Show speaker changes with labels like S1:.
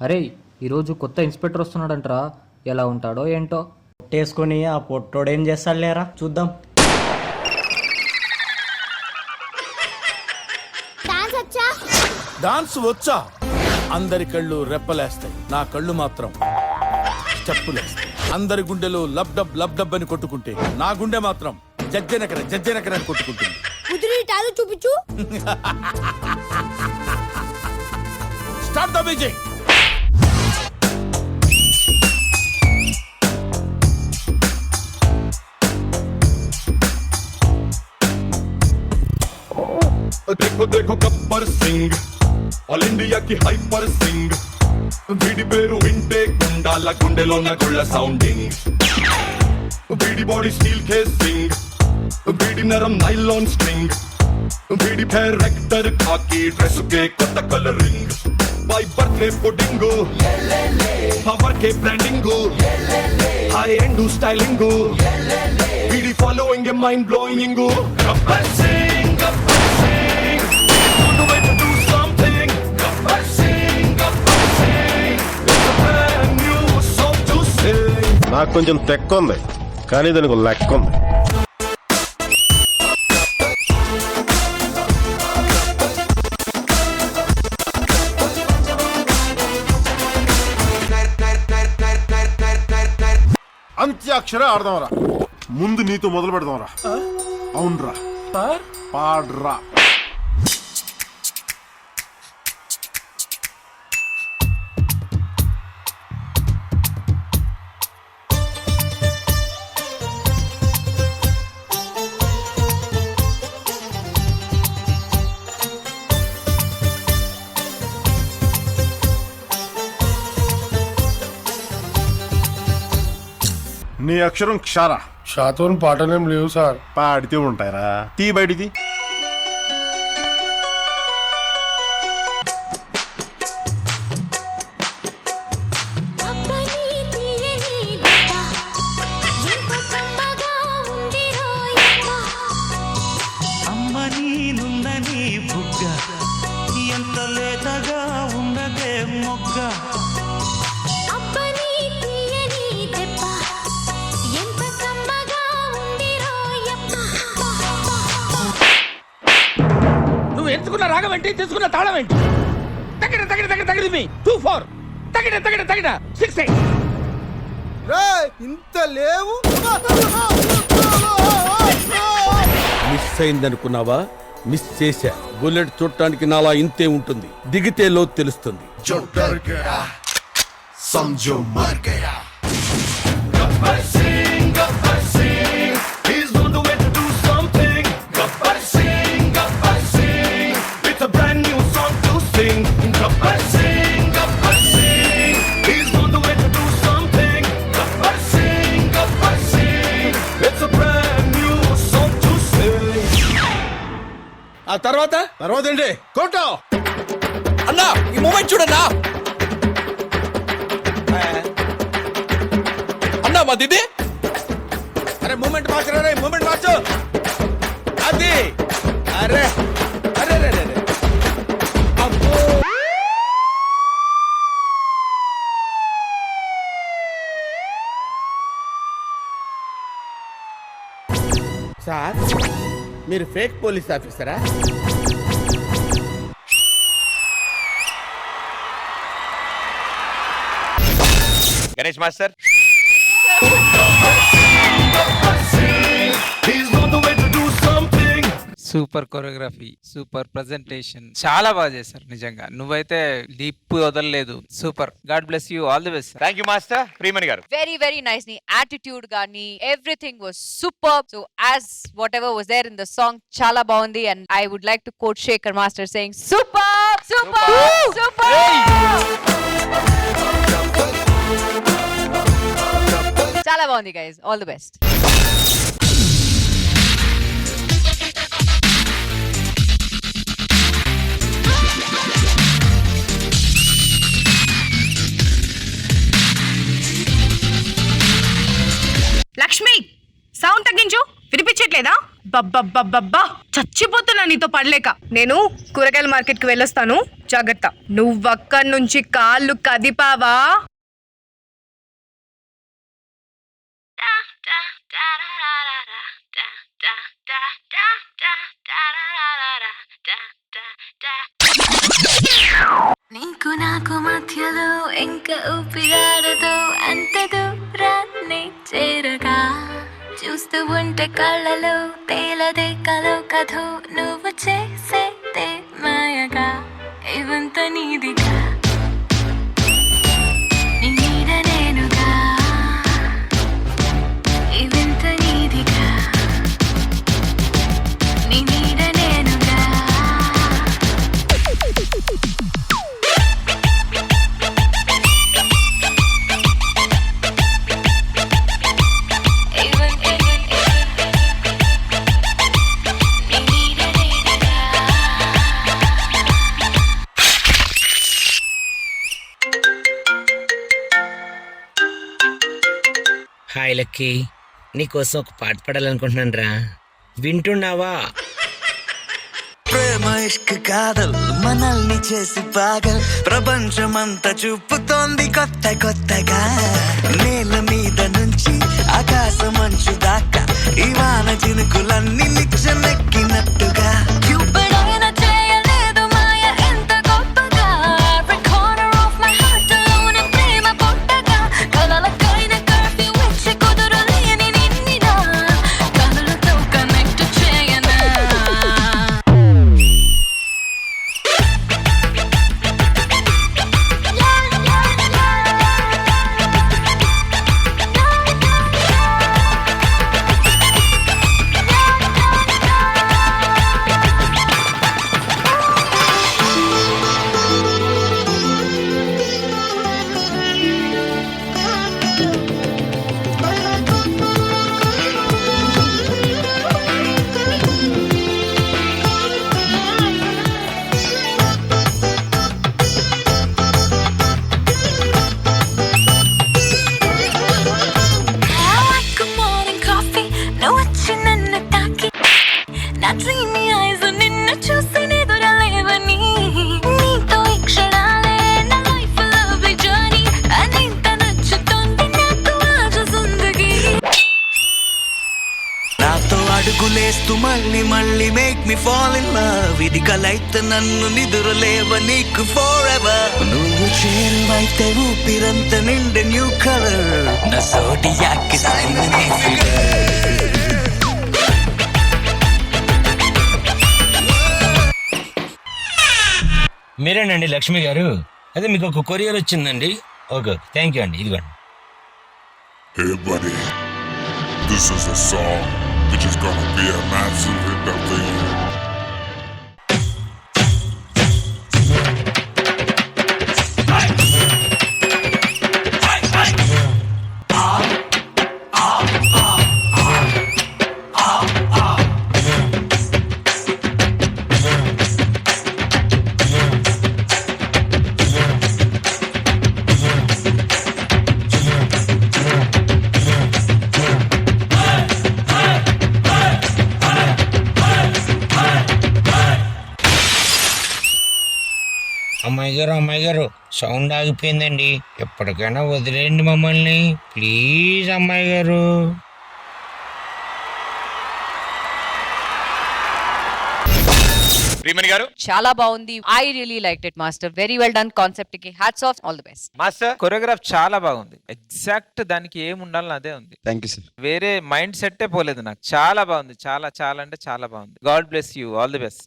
S1: అరే ఈరోజు కొత్త ఇన్స్పెక్టర్ వస్తున్నాడంటరా, ఎలా ఉంటాడో ఏంటో.
S2: పొట్టేసుకొని ఆ పొట్టోడేం చేస్తాడు లేరా చూద్దాం.
S3: డాన్స్ వచ్చా? అందరి కళ్ళు రెప్పలేస్తాయి, నా కళ్ళు మాత్రం చెప్పులేస్తాయి. అందరి గుండెలు లబ్ డబ్ అని కొట్టుకుంటే నా గుండె మాత్రం జజ్జనకర అని కొట్టుకుంటుంది.
S4: చూపించు.
S3: Start the music.
S5: देखो देखो गब्बर सिंह ऑल इंडिया की हाइपर सिंह వీడి పేరు వింటే గుండాల గుండెలోన గుళ్ళ సౌండింగ్ వీడి బాడీ స్టీల్ కేసింగ్ వీడి నరం నైలాన్ స్ట్రింగ్ వీడి డైరెక్టర్ కాకి డ్రెస్ కే కొత్త colouring by birthday pudding power కే బ్రాండింగ్ హై ఎండ్ స్టైలింగ్ వీడి following a mind blowing Gabbar Singh
S6: నాకు కొంచెం తెక్క ఉంది, కానీ దానికి లెక్క ఉంది. అంత్యాక్షర ఆడదాంరా. ముందు నీతో మొదలు పెడదాంరా. అవునరా, పాడ్రా. నీ అక్షరం క్షారా.
S7: షాతోని పాటలేం లేవు సార్.
S6: పాడితే ఉంటాయరా. తీ బయటిది.
S8: ఎంత లేతగా ఉండదే మొగ్గ.
S3: నువ్వు ఎంచుకున్న రాగం ఏంటి, తీసుకున్న తాళం ఏంటి? తగిన మీ 2-4 తగిన 6-8.
S7: ఇంత లేవు.
S3: మిస్ అయిందనుకున్నావా? మిస్ చేశా. బుల్లెట్ చూడటానికి నాలా ఇంతే ఉంటుంది, దిగితే లో తెలుస్తుంది.
S5: जो डर गया समझो मर गया Gabbar Singh he's on the way to do something Gabbar Singh it's a brand new song to sing Gabbar Singh he's on the way to do something Gabbar Singh it's a brand new song to sing
S3: ఆ తర్వాత ఏంటి? కోటో అన్నా, ఈ మూమెంట్ చూడన్నా. అన్నా మా దిది, అరే మూమెంట్ మార్చరా, మూమెంట్ మార్చు. అది అరే అరే అరే అబ్బో. సార్, మీరు ఫేక్ పోలీస్ ఆఫీసరా?
S9: Ganesh master,
S10: super choreography, super presentation, చాలా బాగా చేశారు నిజంగా. నువ్వైతే లీప్ వదలలేదు. Super. God bless you. All the best.
S9: Thank you master. Priyamani garu,
S4: Very, very nice. నీ attitude గాని everything was superb. So as whatever was there in the song, చాలా బాగుంది. And I would like to quote Shekhar Master saying, superb, superb, superb. చాలా బాగుంది guys. All the best.
S11: Lakshmi, sound తగ్గించు. వినిపించట్లేదా?
S4: అబ్బబ్బబ్బబ్బబ్బా చచ్చిపోతున్నా నీతో పడలేక. నేను కూరగాయల మార్కెట్ కి వెళ్ళొస్తాను, జాగ్రత్త. నువ్వక్కడి నుంచి కాళ్ళు కదిపావా
S11: నీకు నాకు మధ్యలో ఇంకా ఊపిరాడదు, అంత దూరాన్ని చేరగా చూస్తూ ఉంటే కళ్ళలో తేలదే కలో కథో నువ్వు చేసేదే మాయగా ఇవంత నీదిగా నీ నీడ నేనుగా ఇవంత నీదిగా నీ నీడ నేనుగా
S12: హాయ్ లక్కీ, నీకోసం ఒక పాట పాడాలనుకుంటున్నాను రా, వింటున్నావా?
S8: ప్రేమ ఇష్క్ కాదల్ మనల్ని చేసి పాగల్, ప్రపంచమంతా చూపుతోంది కొత్త కొత్తగా. నేల మీద నుంచి ఆకాశం మంచు దాకా ఈ వాన చినుకులన్నీ నిచ్చెనెక్కినట్టుగా.
S11: చూపడైనా చేయలేదు మాయ ఎంత గొప్పగా. Every corner of my heart లోన ప్రేమ పుట్టగా. కలలకైన కర్ఫ్యూ ఇచ్చి కుదురలేని నిన్నినా కనులతో కనెక్ట్ చేయనా. Dreamy eyes నిన్ను చూసి నిదురలేవని. నీతో ఈ క్షణాలే నా లైఫ్ లవ్లీ జర్నీ. అనింత నచ్చుతోంది నాకు ఆజ జిందగీ.
S8: నాతో అడుగులేస్తూ మళ్ళీ మళ్ళీ make me fall in love. ఇది కలైతే నన్ను నిదురలేవ నీకు ఫోర్ ఎవర్. నువ్వు చేరువైతే ఊపిరంత నిండే న్యూ కలర్. నా జోడియాక్ సైన్ నీ ఫిగర్.
S12: మీరేనండి లక్ష్మి గారు? అదే మీకు ఒక కొరియర్ వచ్చిందండి. ఓకే, థ్యాంక్ యూ అండి, ఇదిగోండి.
S5: Hey buddy, this is a song which is gonna be a massive hit of the year.
S12: అమ్మాయి గారు సౌండ్ ఆగిపోయిందండి, ఎప్పటికైనా వదిలేయండి మమ్మల్ని ప్లీజ్ అమ్మాయి గారు.
S9: ప్రియమణి గారు
S4: చాలా బాగుంది. I really liked it master. Very well done. Concept కి hats off. All the best
S9: master.
S10: Choreograph చాలా బాగుంది. ఎగ్జాక్ట్ దానికి ఏం ఉండాలని అదే ఉంది.
S7: Thank you sir.
S10: వేరే మైండ్ సెట్టే పోలేదు నాకు. చాలా బాగుంది, చాలా చాలా అంటే చాలా బాగుంది. God bless you, all the best.